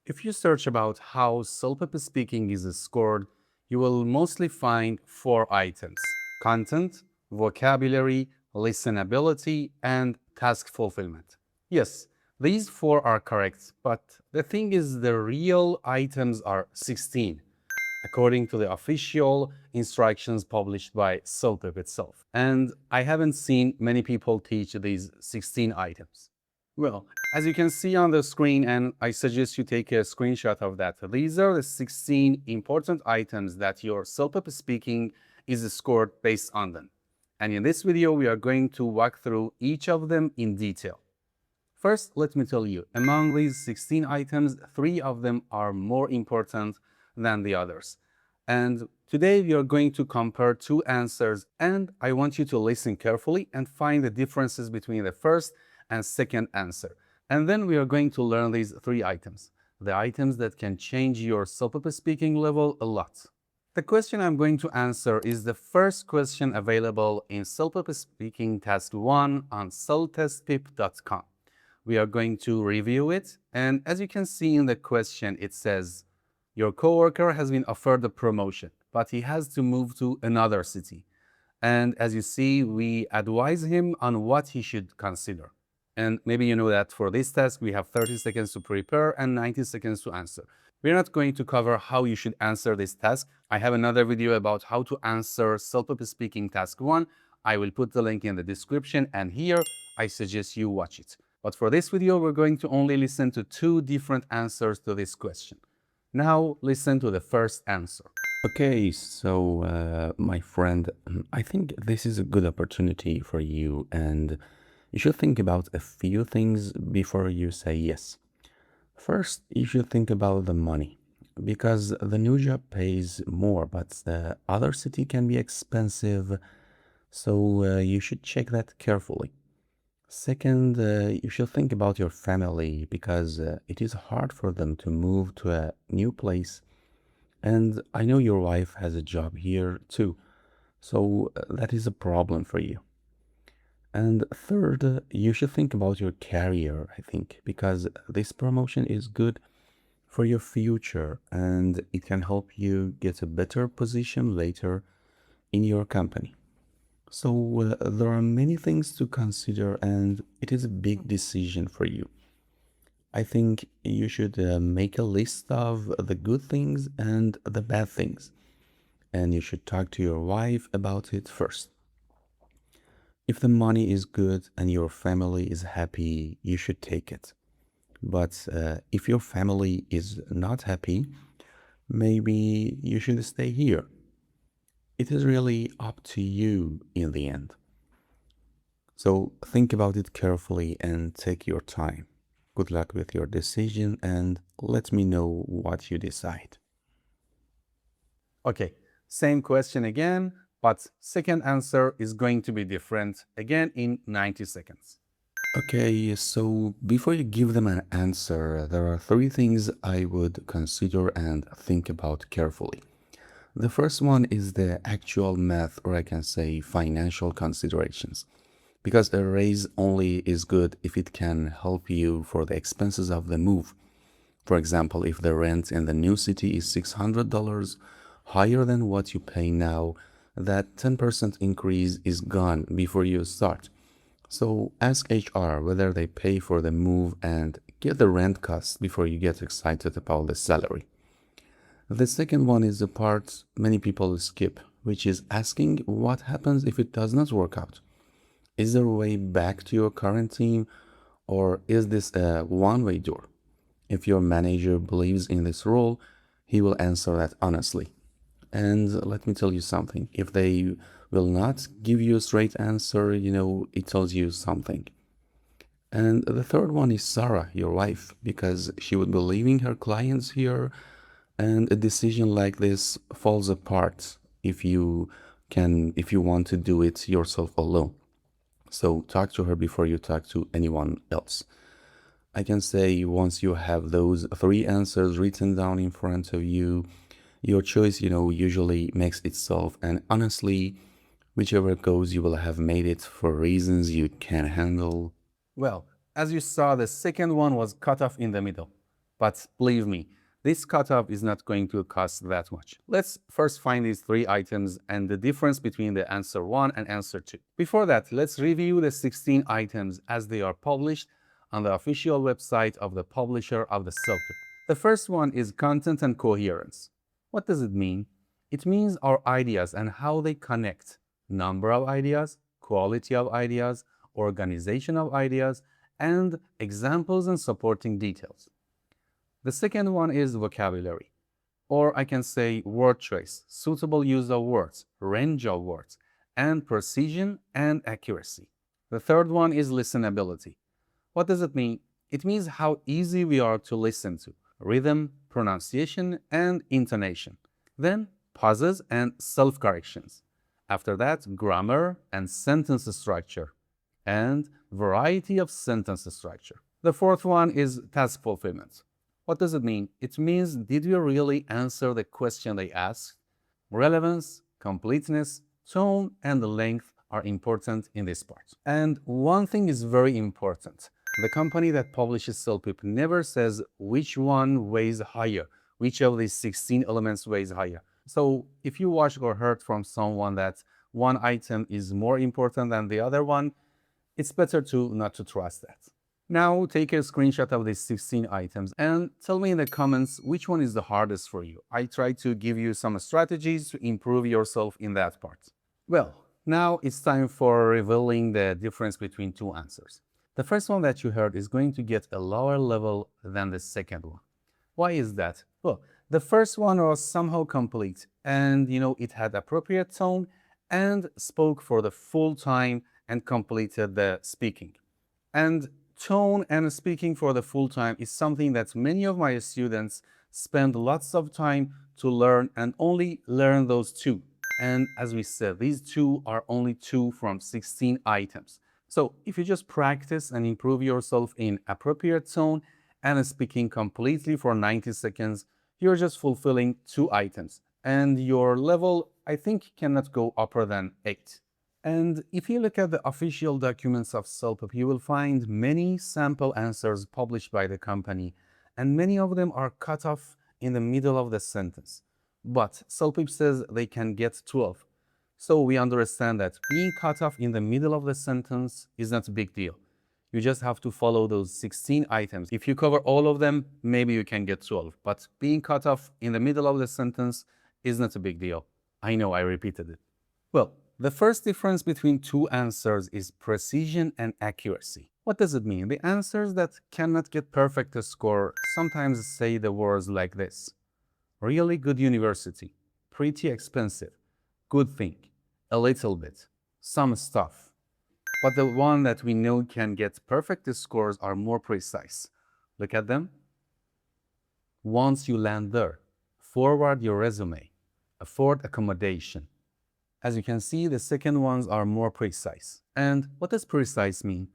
If you search about how CELPIP speaking is scored, you will mostly find 4 items: content, vocabulary, listenability, and task fulfillment. Yes, these 4 are correct, but the thing is the real items are 16, according to the official instructions published by CELPIP itself. And I haven't seen many people teach these 16 items. Well, as you can see on the screen, and I suggest you take a screenshot of that, these are the 16 important items that your CELPIP speaking is scored based on them. And in this video, we are going to walk through each of them in detail. First, let me tell you, among these 16 items, 3 of them are more important than the others. And today we are going to compare 2 answers, and I want you to listen carefully and find the differences between the first and second answer. And then we are going to learn these 3 items, the items that can change your CELPIP speaking level a lot. The question I'm going to answer is the first question available in CELPIP Speaking Task 1 on CELTESTPIP.com. We are going to review it, and as you can see in the question, it says, your coworker has been offered a promotion, but he has to move to another city. And as you see, we advise him on what he should consider. And maybe you know that for this task, we have 30 seconds to prepare and 90 seconds to answer. We're not going to cover how you should answer this task. I have another video about how to answer CELPIP Speaking Task 1. I will put the link in the description, and here I suggest you watch it. But for this video, we're going to only listen to 2 different answers to this question. Now listen to the first answer. Okay, so my friend, I think this is a good opportunity for you, and you should think about a few things before you say yes. First, you should think about the money, because the new job pays more, but the other city can be expensive, so you should check that carefully. Second, you should think about your family, because it is hard for them to move to a new place. And I know your wife has a job here too, so that is a problem for you. And third, you should think about your career, I think, because this promotion is good for your future and it can help you get a better position later in your company. So there are many things to consider and it is a big decision for you. I think you should make a list of the good things and the bad things, and you should talk to your wife about it first. If the money is good and your family is happy, you should take it. But if your family is not happy, maybe you should stay here. It is really up to you in the end. So think about it carefully and take your time. Good luck with your decision and let me know what you decide. Okay, same question again, but second answer is going to be different again in 90 seconds. Okay, so before you give them an answer, there are 3 things I would consider and think about carefully. The first one is the actual math, or I can say financial considerations. Because a raise only is good if it can help you for the expenses of the move. For example, if the rent in the new city is $600 higher than what you pay now, that 10% increase is gone before you start. So ask HR whether they pay for the move and get the rent costs before you get excited about the salary. The second one is the part many people skip, which is asking what happens if it does not work out. Is there a way back to your current team, or is this a one-way door? If your manager believes in this role, he will answer that honestly. And let me tell you something, if they will not give you a straight answer, it tells you something. And the third one is Sarah, your wife, because she would be leaving her clients here, and a decision like this falls apart if you want to do it yourself alone. So talk to her before you talk to anyone else. I can say once you have those 3 answers written down in front of you, your choice, usually makes itself. And honestly, whichever goes, you will have made it for reasons you can handle. Well, as you saw, the second one was cut off in the middle. But believe me, this cutoff is not going to cost that much. Let's first find these three items and the difference between the answer 1 and answer 2. Before that, let's review the 16 items as they are published on the official website of the publisher of the CELPIP. The first one is content and coherence. What does it mean? It means our ideas and how they connect. Number of ideas, quality of ideas, organization of ideas, and examples and supporting details. The second one is vocabulary, or I can say word choice, suitable use of words, range of words, and precision and accuracy. The third one is listenability. What does it mean? It means how easy we are to listen to, rhythm, pronunciation, and intonation. Then pauses and self-corrections. After that, grammar and sentence structure, and variety of sentence structure. The fourth one is task fulfillment. What does it mean? It means, did we really answer the question they asked? Relevance, completeness, tone, and length are important in this part. And one thing is very important. The company that publishes CELPIP never says which one weighs higher, which of these 16 elements weighs higher. So if you watched or heard from someone that one item is more important than the other one, it's better to not to trust that. Now take a screenshot of these 16 items and tell me in the comments which one is the hardest for you. I try to give you some strategies to improve yourself in that part. Well, now it's time for revealing the difference between two answers. The first one that you heard is going to get a lower level than the second one. Why is that? Well, the first one was somehow complete and it had appropriate tone and spoke for the full time and completed the speaking. And tone and speaking for the full time is something that many of my students spend lots of time to learn and only learn those two. And as we said, these two are only two from 16 items. So if you just practice and improve yourself in appropriate tone and speaking completely for 90 seconds, you're just fulfilling two items. And your level, I think, cannot go upper than 8. And if you look at the official documents of CELPIP, you will find many sample answers published by the company, and many of them are cut off in the middle of the sentence. But CELPIP says they can get 12. So we understand that being cut off in the middle of the sentence is not a big deal. You just have to follow those 16 items. If you cover all of them, maybe you can get 12. But being cut off in the middle of the sentence is not a big deal. I know I repeated it. Well, the first difference between two answers is precision and accuracy. What does it mean? The answers that cannot get perfect score sometimes say the words like this: really good university, pretty expensive, good thing, a little bit, some stuff. But the one that we know can get perfect scores are more precise. Look at them. Once you land there, forward your resume, afford accommodation. As you can see, the second ones are more precise. And what does precise mean?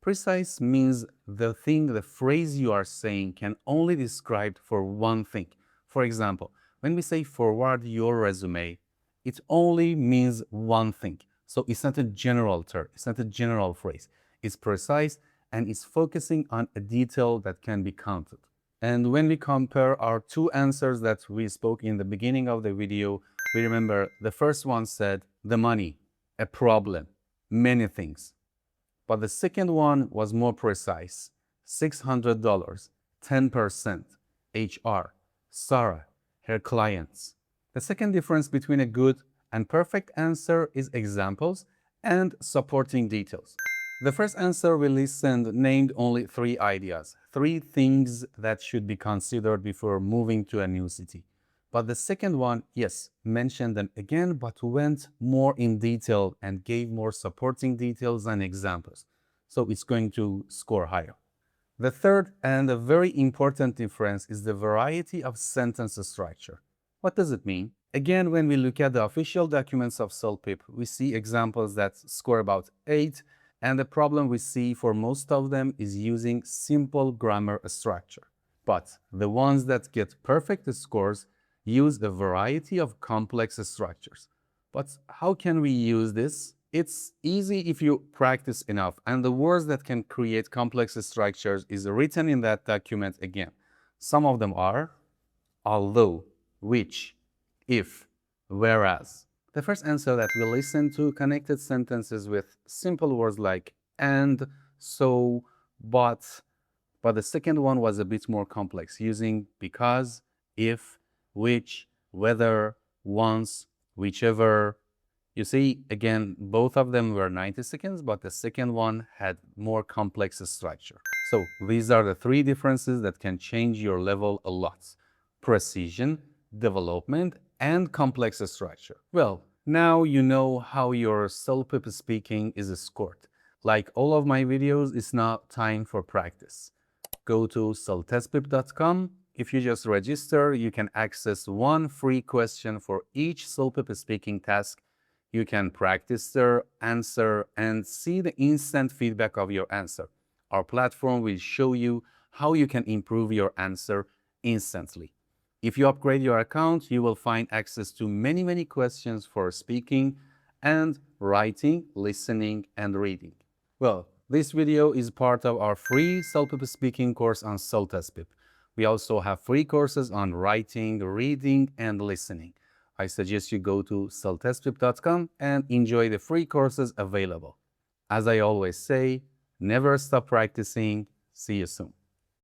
Precise means the phrase you are saying can only describe for one thing. For example, when we say forward your resume, it only means one thing. So it's not a general term, it's not a general phrase. It's precise and it's focusing on a detail that can be counted. And when we compare our two answers that we spoke in the beginning of the video, we remember the first one said the money, a problem, many things. But the second one was more precise: $600, 10%, HR, Sarah, her clients. The second difference between a good and perfect answer is examples and supporting details. The first answer we listened named only 3 ideas, 3 things that should be considered before moving to a new city. But the second one, yes, mentioned them again, but went more in detail and gave more supporting details and examples. So it's going to score higher. The third and a very important difference is the variety of sentence structure. What does it mean? Again, when we look at the official documents of CELPIP, we see examples that score about 8, and the problem we see for most of them is using simple grammar structure. But the ones that get perfect scores use a variety of complex structures. But how can we use this? It's easy if you practice enough, and the words that can create complex structures is written in that document again. Some of them are although, which, if, whereas. The first answer that we listen to connected sentences with simple words like and, so, but the second one was a bit more complex, using because, if, which, whether, once, whichever. You see, again, both of them were 90 seconds, but the second one had more complex structure. So these are the three differences that can change your level a lot: precision, development, and complex structure. Well, now you know how your CELPIP speaking is scored. Like all of my videos, it's now time for practice. Go to CELTESTPIP.com. If you just register, you can access one free question for each CELPIP speaking task. You can practice their answer and see the instant feedback of your answer. Our platform will show you how you can improve your answer instantly. If you upgrade your account, you will find access to many questions for speaking and writing, listening, and reading. Well, this video is part of our free CELPIP speaking course on CELTESTPIP. We also have free courses on writing, reading, and listening. I suggest you go to CELTESTPIP.com and enjoy the free courses available. As I always say, never stop practicing. See you soon.